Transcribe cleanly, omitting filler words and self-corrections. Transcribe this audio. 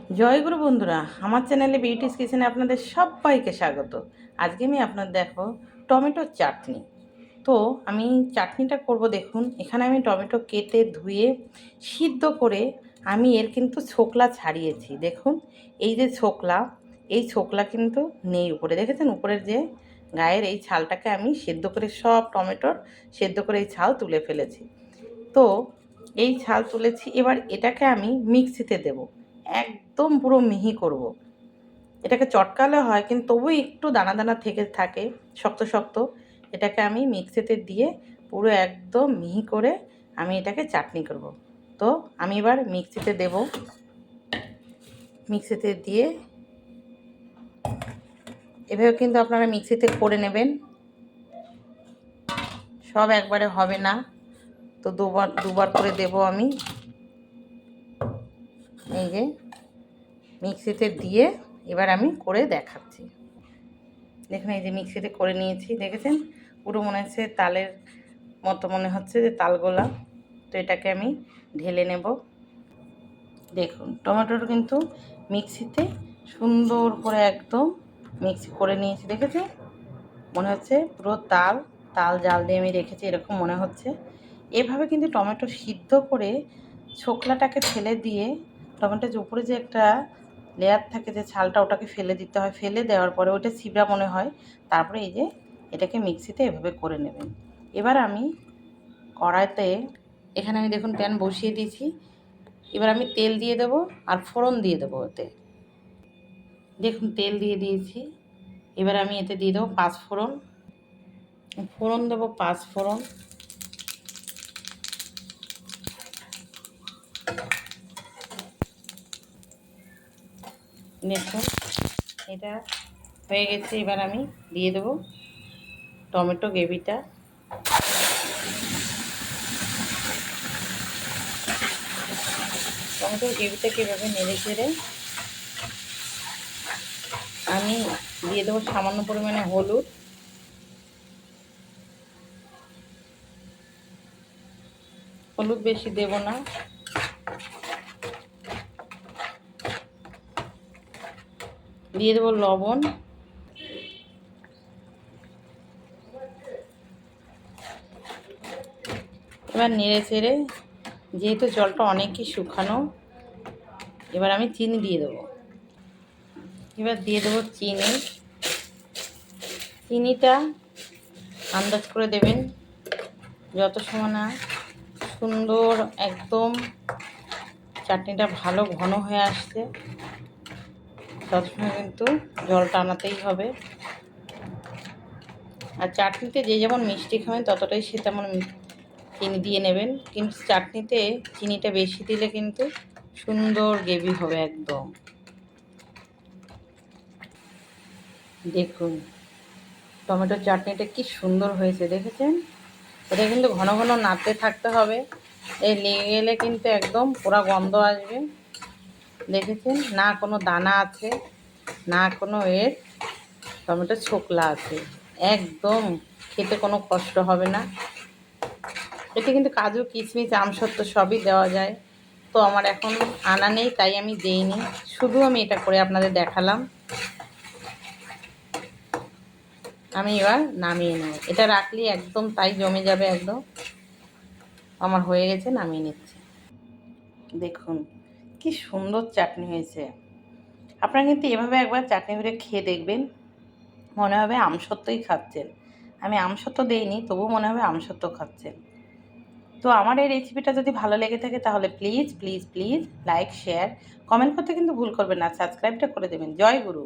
জয়গুরু বন্ধুরা, আমার চ্যানেলে বিউটিস কিচেনে আপনাদের সবাইকে স্বাগত। আজকে আমি আপনাদের দেখো টমেটোর চাটনি। তো আমি চাটনিটা করব। দেখুন, এখানে আমি টমেটো কেটে ধুয়ে সিদ্ধ করে আমি এর কিন্তু ছোকলা ছাড়িয়েছি। দেখুন, এই যে ছোকলা, এই ছোকলা কিন্তু নেই উপরে। দেখেছেন উপরের যে গায়ের এই ছালটাকে আমি সেদ্ধ করে সব টমেটোর সেদ্ধ করে এই ছাল তুলে ফেলেছি। তো এই ছাল তুলেছি, এবার এটাকে আমি মিক্সিতে দেব। একদম পুরো মিহি করব। এটাকে চটকালে হয়, কিন্তু তবু একটু দানা দানা থেকে থাকে, শক্ত শক্ত। এটাকে আমি মিক্সিতে দিয়ে পুরো একদম মিহি করে আমি এটাকে চাটনি করব। তো আমি এবার মিক্সিতে দেব। মিক্সিতে দিয়ে এভাবে কিন্তু আপনারা মিক্সিতে করে নেবেন। সব একবারে হবে না, তো দুবার দুবার করে দেব আমি। এই যে মিক্সিতে দিয়ে এবার আমি করে দেখাচ্ছি। দেখুন, এই যে মিক্সিতে করে নিয়েছি, দেখেছেন পুরো মনে হচ্ছে তালের মতো, মনে হচ্ছে যে তালগোলা। তো এটাকে আমি ঢেলে নেব। দেখুন, টমেটোর কিন্তু মিক্সিতে সুন্দর করে একদম মিক্সি করে নিয়েছি, দেখেছেন মনে হচ্ছে পুরো তাল তাল জাল দিয়ে আমি রেখেছি, এরকম মনে হচ্ছে। এভাবে কিন্তু টমেটো সিদ্ধ করে ছোকলাটাকে ফেলে দিয়ে, টমেটোর যে উপরে যে একটা লেয়ার থাকে যে ছালটা, ওটাকে ফেলে দিতে হয়। ফেলে দেওয়ার পরে ওইটা ছিবড়া মনে হয়। তারপরে এই যে এটাকে মিক্সিতে এভাবে করে নেবেন। এবার আমি কড়াইতে, এখানে আমি দেখুন প্যান বসিয়ে দিয়েছি। এবার আমি তেল দিয়ে দেবো আর ফোড়ন দিয়ে দেবো ওতে। দেখুন তেল দিয়ে দিয়েছি। এবার আমি এতে দিয়ে দেবো পাঁচফোড়ন। ফোড়ন দেবো পাঁচফোড়ন। দেখুন এটা হয়ে গেছে। এবার আমি দিয়ে দেবো টমেটো গ্রেভিটা। টমেটো গ্রেভিটাকে এভাবে নেড়ে চেড়ে আমি দিয়ে দেবো সামান্য পরিমাণে হলুদ, হলুদ বেশি দেব না। দিয়ে দেবো লবণ। এবার নেড়ে চেড়ে, যেহেতু জলটা অনেকই শুকানো, এবার আমি চিনি দিয়ে দেবো। এবার দিয়ে দেবো চিনি। চিনিটা আন্দাজ করে দেবেন, যত সময় না সুন্দর একদম চাটনিটা ভালো ঘন হয়ে আসছে, তত সময় কিন্তু জলটা আনাতেই হবে। আর চাটনিতে যে যেমন মিষ্টি খাবেন ততটাই সে তেমন চিনি দিয়ে নেবেন, কিন্তু চাটনিতে চিনিটা বেশি দিলে কিন্তু সুন্দর গ্রেভি হবে একদম। দেখুন টমেটোর চাটনিটা কি সুন্দর হয়েছে, দেখেছেন? এটা কিন্তু ঘন ঘন নাড়তে থাকতে হবে, এই লেগে গেলে কিন্তু একদম পুরা গন্ধ আসবে। দেখেছেন না, কোনো দানা আছে না, কোনো এর টমেটো ছোকলা আছে, একদম খেতে কোনো কষ্ট হবে না। এতে কিন্তু কাজু কিশমিশ আমসত্ত্ব সবই দেওয়া যায়। তো আমার এখন আনা নেই, তাই আমি দেইনি, শুধু আমি এটা করে আপনাদের দেখালাম। আমি এবার নামিয়ে নেব। এটা রাখলে একদম তাই জমে যাবে একদম। আমার হয়ে গেছে, নামিয়ে নিচ্ছি। দেখুন কি সুন্দর চাটনি হয়েছে। আপনারা কিন্তু এভাবে একবার চাটনি করে খেয়ে দেখবেন, মনে হবে আমসত্ত্বই খাচ্ছেন। আমি আমসত্ত্ব দেইনি, তবু মনে হবে আমসত্ত্ব খাচ্ছেন। তো আমার এই রেসিপিটা যদি ভালো লেগে থাকে তাহলে please please please like share comment করতে কিন্তু ভুল করবেন না, সাবস্ক্রাইবটা করে দেবেন। জয় গুরু।